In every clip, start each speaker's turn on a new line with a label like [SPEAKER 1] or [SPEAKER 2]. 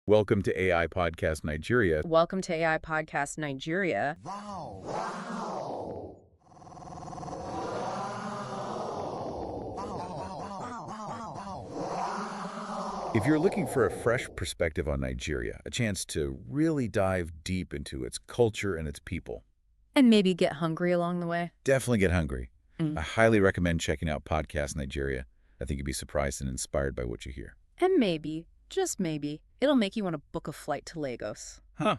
[SPEAKER 1] Welcome to AI Podcast Nigeria.
[SPEAKER 2] Welcome to AI Podcast Nigeria.
[SPEAKER 3] Wow. Wow.
[SPEAKER 1] If you're looking for a fresh perspective on Nigeria, a chance to really dive deep into its culture and its people,
[SPEAKER 2] And maybe get hungry along the way.
[SPEAKER 1] definitely get hungry. I highly recommend checking out Podcast Nigeria. I think you'll be surprised and inspired by what you hear.
[SPEAKER 2] And maybe, just maybe, it'll make you want to book a flight to Lagos.
[SPEAKER 1] Huh.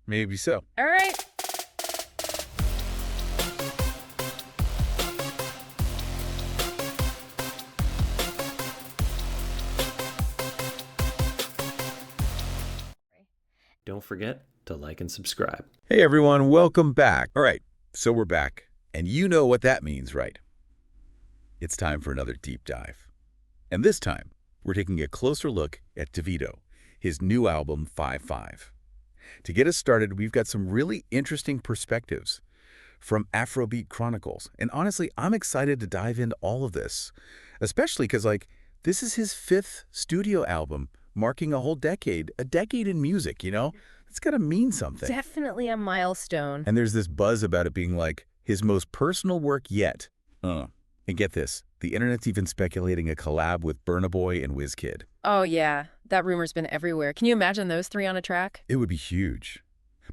[SPEAKER 1] Maybe so.
[SPEAKER 2] All right.
[SPEAKER 4] Don't forget to like and subscribe.
[SPEAKER 1] Hey everyone, welcome back. All right, so we're back. And you know what that means, right? It's time for another deep dive. And this time, we're taking a closer look at Davido, his new album, 5-5. To get us started, we've got some really interesting perspectives from Afrobeat Chronicles. And honestly, I'm excited to dive into all of this, especially because, this is his 5th studio album, marking a whole decade, in music, you know? It's got to mean something.
[SPEAKER 2] Definitely a milestone.
[SPEAKER 1] And there's this buzz about it being his most personal work yet. And get this, the internet's even speculating a collab with Burna Boy and Wizkid.
[SPEAKER 2] Oh, yeah. That rumor's been everywhere. Can you imagine those three on a track?
[SPEAKER 1] It would be huge.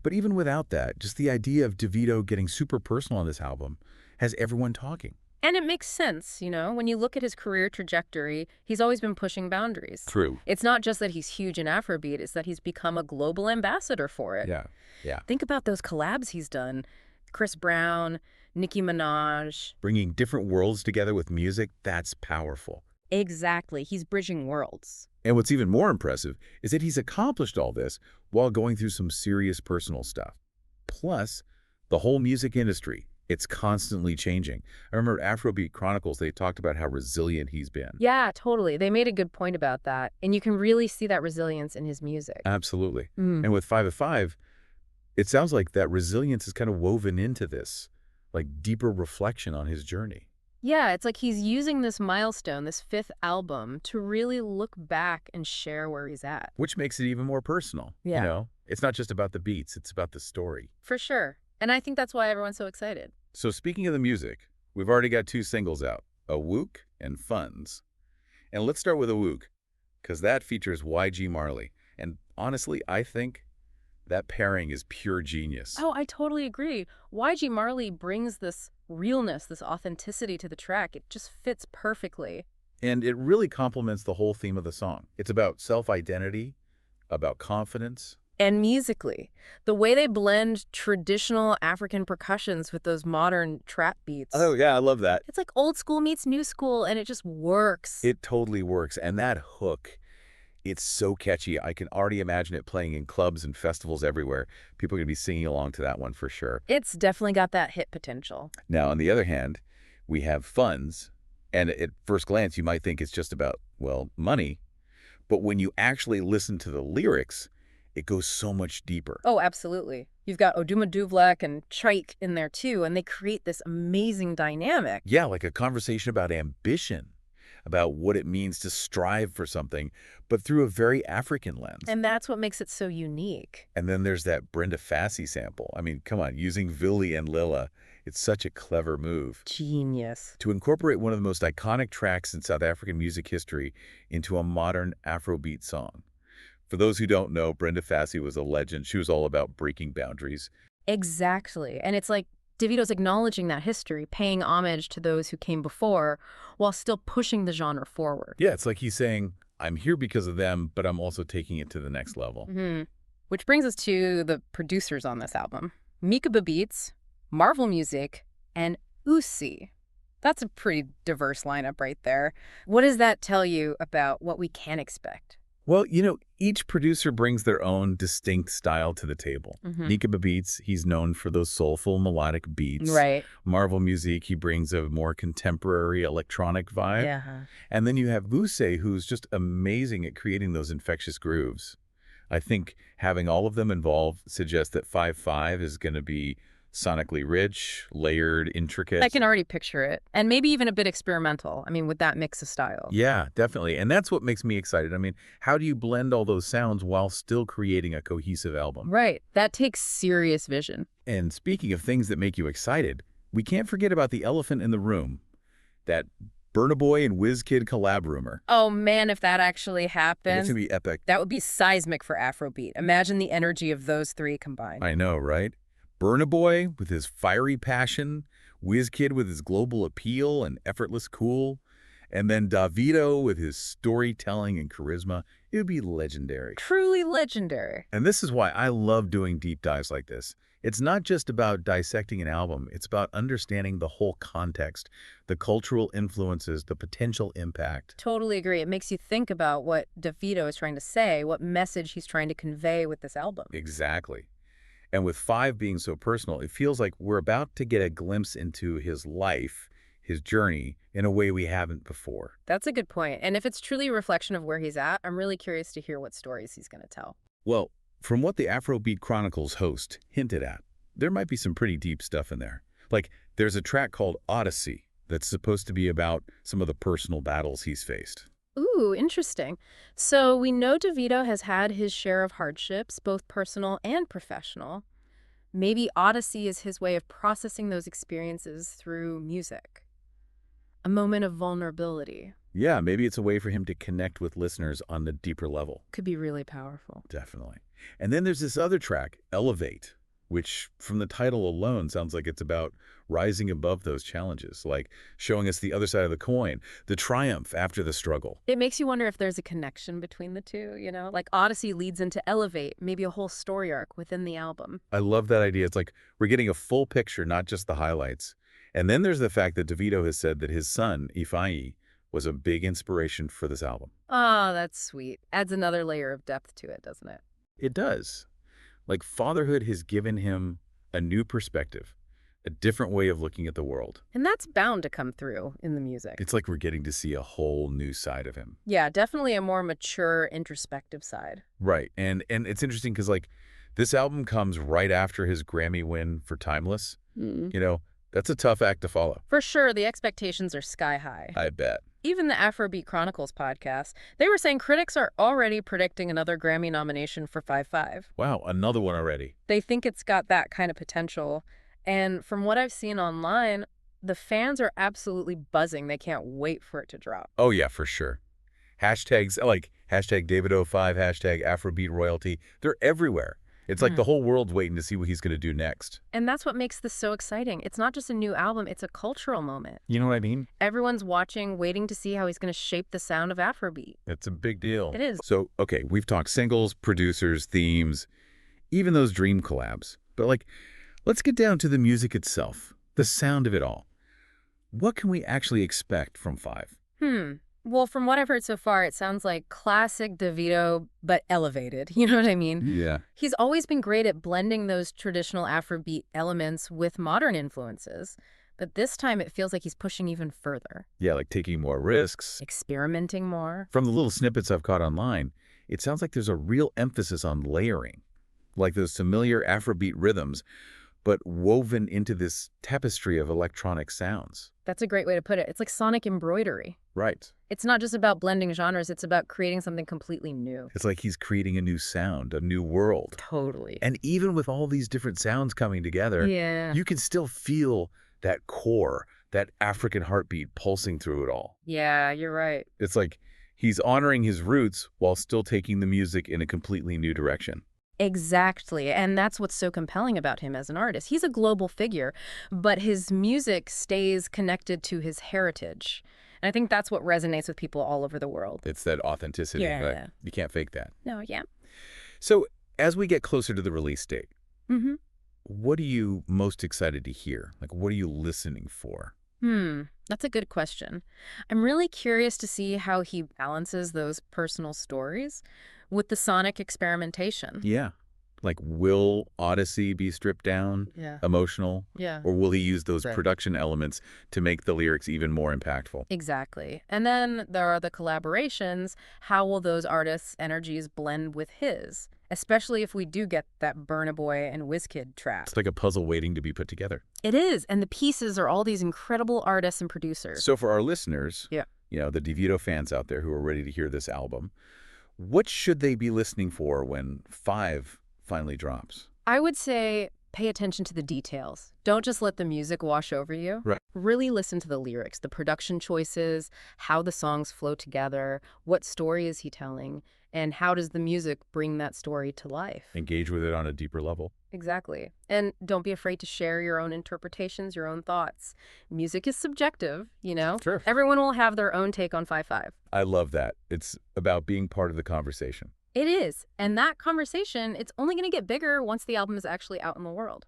[SPEAKER 1] But even without that, just the idea of Davido getting super personal on this album has everyone talking.
[SPEAKER 2] And it makes sense, you know? When you look at his career trajectory, he's always been pushing boundaries.
[SPEAKER 1] True.
[SPEAKER 2] It's not just that he's huge in Afrobeat, it's that he's become a global ambassador for it.
[SPEAKER 1] Yeah.
[SPEAKER 2] Think about those collabs he's done. Chris Brown, Nicki Minaj.
[SPEAKER 1] Bringing different worlds together with music, that's powerful.
[SPEAKER 2] Exactly. He's bridging worlds.
[SPEAKER 1] And what's even more impressive is that he's accomplished all this while going through some serious personal stuff. Plus, the whole music industry, it's constantly changing. I remember at Afrobeat Chronicles, they talked about how resilient he's been.
[SPEAKER 2] Yeah, totally. They made a good point about that. And you can really see that resilience in his music.
[SPEAKER 1] Absolutely. And with 5-5, it sounds like that resilience is kind of woven into this, deeper reflection on his journey.
[SPEAKER 2] Yeah, it's like he's using this milestone, this 5th album, to really look back and share where he's at.
[SPEAKER 1] Which makes it even more personal.
[SPEAKER 2] Yeah.
[SPEAKER 1] You know, it's not just about the beats, it's about the story.
[SPEAKER 2] For sure. And I think that's why everyone's so excited.
[SPEAKER 1] So speaking of the music, we've already got 2 singles out, Awook and Funds. And let's start with Awook, because that features YG Marley. And honestly, I think that pairing is pure genius.
[SPEAKER 2] Oh, I totally agree. YG Marley brings this realness, this authenticity to the track. It just fits perfectly.
[SPEAKER 1] And it really complements the whole theme of the song. It's about self-identity, about confidence.
[SPEAKER 2] And musically, the way they blend traditional African percussions with those modern trap beats.
[SPEAKER 1] Oh, yeah, I love that.
[SPEAKER 2] It's like old school meets new school, and it just works.
[SPEAKER 1] It totally works. And that hook, it's so catchy. I can already imagine it playing in clubs and festivals everywhere. People are going to be singing along to that one for sure.
[SPEAKER 2] It's definitely got that hit potential.
[SPEAKER 1] Now, on the other hand, we have Funds. And at first glance, you might think it's just about, money. But when you actually listen to the lyrics, it goes so much deeper.
[SPEAKER 2] Oh, absolutely. You've got Oduma Duvlak and Chaik in there too, and they create this amazing dynamic.
[SPEAKER 1] Yeah, like a conversation about ambition, about what it means to strive for something, but through a very African lens.
[SPEAKER 2] And that's what makes it so unique.
[SPEAKER 1] And then there's that Brenda Fassie sample. I mean, come on, using Villy and Lilla. It's such a clever move.
[SPEAKER 2] Genius.
[SPEAKER 1] To incorporate one of the most iconic tracks in South African music history into a modern Afrobeat song. For those who don't know, Brenda Fassie was a legend. She was all about breaking boundaries.
[SPEAKER 2] Exactly. And it's like Davido's acknowledging that history, paying homage to those who came before, while still pushing the genre forward.
[SPEAKER 1] Yeah, it's like he's saying, I'm here because of them, but I'm also taking it to the next level.
[SPEAKER 2] Which brings us to the producers on this album. Mika Beats, Marvel Music, and Uzi. That's a pretty diverse lineup right there. What does that tell you about what we can expect?
[SPEAKER 1] Well, each producer brings their own distinct style to the table. Mika Beats, he's known for those soulful melodic beats.
[SPEAKER 2] Right.
[SPEAKER 1] Marvel Music, he brings a more contemporary electronic vibe.
[SPEAKER 2] Yeah.
[SPEAKER 1] And then you have Vuse, who's just amazing at creating those infectious grooves. I think having all of them involved suggests that 5-5 is going to be Sonically rich, layered, intricate.
[SPEAKER 2] I can already picture it. And maybe even a bit experimental. I mean, with that mix of styles.
[SPEAKER 1] Yeah, definitely. And that's what makes me excited. I mean, how do you blend all those sounds while still creating a cohesive album?
[SPEAKER 2] Right. That takes serious vision.
[SPEAKER 1] And speaking of things that make you excited, we can't forget about the elephant in the room, that Burna Boy and WizKid collab rumor.
[SPEAKER 2] Oh man, if that actually
[SPEAKER 1] It's
[SPEAKER 2] happens,
[SPEAKER 1] going to be epic.
[SPEAKER 2] that would be seismic for Afrobeat. Imagine the energy of those three combined.
[SPEAKER 1] I know, right? Burna Boy with his fiery passion, WizKid with his global appeal and effortless cool, and then Davido with his storytelling and charisma. It would be legendary.
[SPEAKER 2] Truly legendary.
[SPEAKER 1] And this is why I love doing deep dives like this. It's not just about dissecting an album, it's about understanding the whole context, the cultural influences, the potential impact.
[SPEAKER 2] Totally agree. It makes you think about what Davido is trying to say, what message he's trying to convey with this album.
[SPEAKER 1] Exactly. And with 5 being so personal, it feels like we're about to get a glimpse into his life, his journey, in a way we haven't before.
[SPEAKER 2] That's a good point. And if it's truly a reflection of where he's at, I'm really curious to hear what stories he's going to tell.
[SPEAKER 1] Well, from what the Afrobeat Chronicles host hinted at, there might be some pretty deep stuff in there. Like, there's a track called Odyssey that's supposed to be about some of the personal battles he's faced.
[SPEAKER 2] Ooh, interesting. So we know Davido has had his share of hardships, both personal and professional. Maybe Odyssey is his way of processing those experiences through music. A moment of vulnerability.
[SPEAKER 1] Yeah, maybe it's a way for him to connect with listeners on the deeper level.
[SPEAKER 2] Could be really powerful.
[SPEAKER 1] Definitely. And then there's this other track, Elevate, which from the title alone sounds like it's about rising above those challenges, like showing us the other side of the coin, the triumph after the struggle.
[SPEAKER 2] It makes you wonder if there's a connection between the two, you know? Like Odyssey leads into Elevate, maybe a whole story arc within the album.
[SPEAKER 1] I love that idea. It's like we're getting a full picture, not just the highlights. And then there's the fact that Davido has said that his son, Ifeanyi, was a big inspiration for this album.
[SPEAKER 2] Oh, that's sweet. Adds another layer of depth to it, doesn't it?
[SPEAKER 1] It does. Like, fatherhood has given him a new perspective, a different way of looking at the world.
[SPEAKER 2] And that's bound to come through in the music.
[SPEAKER 1] It's like we're getting to see a whole new side of him.
[SPEAKER 2] Yeah, definitely a more mature, introspective side.
[SPEAKER 1] Right. And it's interesting because, like, this album comes right after his Grammy win for Timeless. You know, that's a tough act to follow.
[SPEAKER 2] For sure, the expectations are sky high.
[SPEAKER 1] I bet.
[SPEAKER 2] Even the Afrobeat Chronicles podcast, they were saying critics are already predicting another Grammy nomination for 5-5.
[SPEAKER 1] Wow, another one already.
[SPEAKER 2] They think it's got that kind of potential. And from what I've seen online, the fans are absolutely buzzing. They can't wait for it to drop.
[SPEAKER 1] Oh, yeah, for sure. Hashtags like hashtag Davido5, hashtag Afrobeat royalty, they're everywhere. It's like the whole world's waiting to see what he's going to do next.
[SPEAKER 2] And that's what makes this so exciting. It's not just a new album, it's a cultural moment.
[SPEAKER 1] You know what I mean?
[SPEAKER 2] Everyone's watching, waiting to see how he's going to shape the sound of Afrobeat.
[SPEAKER 1] It's a big deal.
[SPEAKER 2] It is.
[SPEAKER 1] So, okay, we've talked singles, producers, themes, even those dream collabs. But, like, let's get down to the music itself, the sound of it all. What can we actually expect from 5?
[SPEAKER 2] Well, from what I've heard so far, it sounds like classic Davido, but elevated. You know what I mean?
[SPEAKER 1] Yeah.
[SPEAKER 2] He's always been great at blending those traditional Afrobeat elements with modern influences. But this time it feels like he's pushing even further.
[SPEAKER 1] Yeah, like taking more risks.
[SPEAKER 2] Experimenting more.
[SPEAKER 1] From the little snippets I've caught online, it sounds like there's a real emphasis on layering, like those familiar Afrobeat rhythms, but woven into this tapestry of electronic sounds.
[SPEAKER 2] That's a great way to put it. It's like sonic embroidery.
[SPEAKER 1] Right.
[SPEAKER 2] It's not just about blending genres, it's about creating something completely new.
[SPEAKER 1] It's like he's creating a new sound, a new world.
[SPEAKER 2] Totally.
[SPEAKER 1] And even with all these different sounds coming together,
[SPEAKER 2] Yeah.
[SPEAKER 1] you can still feel that core, that African heartbeat pulsing through it all.
[SPEAKER 2] Yeah, you're right.
[SPEAKER 1] It's like he's honoring his roots while still taking the music in a completely new direction.
[SPEAKER 2] Exactly. And that's what's so compelling about him as an artist. He's a global figure, but his music stays connected to his heritage. And I think that's what resonates with people all over the world.
[SPEAKER 1] It's that authenticity.
[SPEAKER 2] Yeah.
[SPEAKER 1] Right? You can't fake that.
[SPEAKER 2] No, yeah.
[SPEAKER 1] So as we get closer to the release date,
[SPEAKER 2] Mm-hmm.
[SPEAKER 1] what are you most excited to hear? Like, what are you listening for?
[SPEAKER 2] That's a good question. I'm really curious to see how he balances those personal stories with the sonic experimentation.
[SPEAKER 1] Yeah. Like, will Odyssey be stripped down,
[SPEAKER 2] Yeah.
[SPEAKER 1] emotional?
[SPEAKER 2] Yeah.
[SPEAKER 1] Or will he use those
[SPEAKER 2] Right.
[SPEAKER 1] production elements to make the lyrics even more impactful?
[SPEAKER 2] Exactly. And then there are the collaborations. How will those artists' energies blend with his? especially if we do get that Burna Boy and Wizkid track.
[SPEAKER 1] It's like a puzzle waiting to be put together.
[SPEAKER 2] It is, and the pieces are all these incredible artists and producers.
[SPEAKER 1] So for our listeners,
[SPEAKER 2] Yeah.
[SPEAKER 1] the Davido fans out there who are ready to hear this album, what should they be listening for when 5 finally drops?
[SPEAKER 2] I would say pay attention to the details. Don't just let the music wash over you.
[SPEAKER 1] Right.
[SPEAKER 2] Really listen to the lyrics, the production choices, how the songs flow together, what story is he telling, and how does the music bring that story to life.
[SPEAKER 1] Engage with it on a deeper level.
[SPEAKER 2] Exactly. And don't be afraid to share your own interpretations, your own thoughts. Music is subjective,
[SPEAKER 1] Sure.
[SPEAKER 2] Everyone will have their own take on 5-5.
[SPEAKER 1] I love that. It's about being part of the conversation.
[SPEAKER 2] It is. And that conversation, it's only going to get bigger once the album is actually out in the world.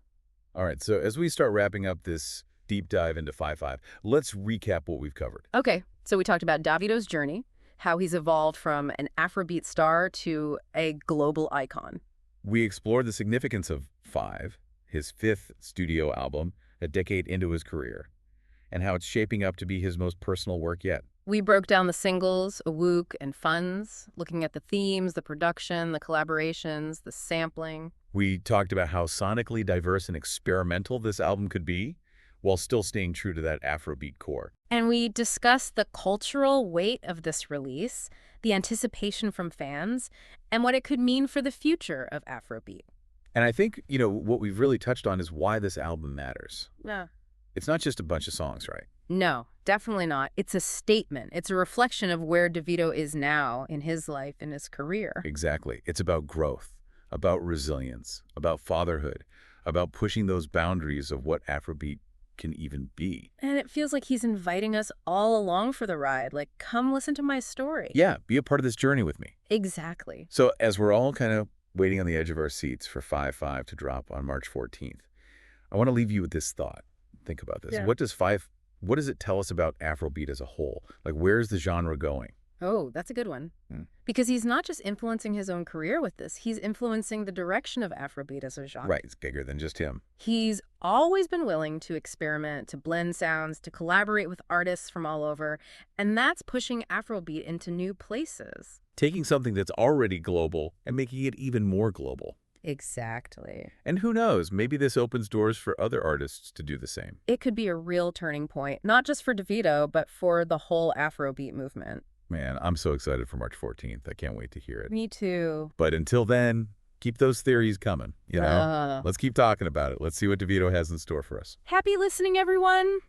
[SPEAKER 1] All right, so as we start wrapping up this deep dive into 5-5, let's recap what we've covered.
[SPEAKER 2] Okay, so we talked about Davido's journey, how he's evolved from an Afrobeat star to a global icon.
[SPEAKER 1] We explored the significance of 5, his 5th studio album, a decade into his career, and how it's shaping up to be his most personal work yet.
[SPEAKER 2] We broke down the singles, Awook and Funds, looking at the themes, the production, the collaborations, the sampling.
[SPEAKER 1] We talked about how sonically diverse and experimental this album could be, while still staying true to that Afrobeat core.
[SPEAKER 2] And we discussed the cultural weight of this release, the anticipation from fans, and what it could mean for the future of Afrobeat.
[SPEAKER 1] And I think, what we've really touched on is why this album matters.
[SPEAKER 2] Yeah.
[SPEAKER 1] It's not just a bunch of songs, right?
[SPEAKER 2] No, definitely not. It's a statement. It's a reflection of where Davido is now in his life, in his career.
[SPEAKER 1] Exactly. It's about growth, about resilience, about fatherhood, about pushing those boundaries of what Afrobeat can even be.
[SPEAKER 2] And it feels like he's inviting us all along for the ride. Like, come listen to my story.
[SPEAKER 1] Yeah, be a part of this journey with me.
[SPEAKER 2] Exactly.
[SPEAKER 1] So as we're all kind of waiting on the edge of our seats for 5-5 to drop on March 14th, I want to leave you with this thought. Think about this.
[SPEAKER 2] Yeah.
[SPEAKER 1] What does it tell us about Afrobeat as a whole? Like, where's the genre going?
[SPEAKER 2] Oh, that's a good one. Because he's not just influencing his own career with this, he's influencing the direction of Afrobeat as a genre.
[SPEAKER 1] Right, it's bigger than just him.
[SPEAKER 2] He's always been willing to experiment, to blend sounds, to collaborate with artists from all over, and that's pushing Afrobeat into new places.
[SPEAKER 1] Taking something that's already global and making it even more global.
[SPEAKER 2] Exactly.
[SPEAKER 1] And who knows, maybe this opens doors for other artists to do the same.
[SPEAKER 2] It could be a real turning point, not just for Davido, but for the whole Afrobeat movement.
[SPEAKER 1] Man, I'm so excited for March 14th. I can't wait to hear it.
[SPEAKER 2] Me too.
[SPEAKER 1] But until then, keep those theories coming, Let's keep talking about it. Let's see what Davido has in store for us.
[SPEAKER 2] Happy listening, everyone!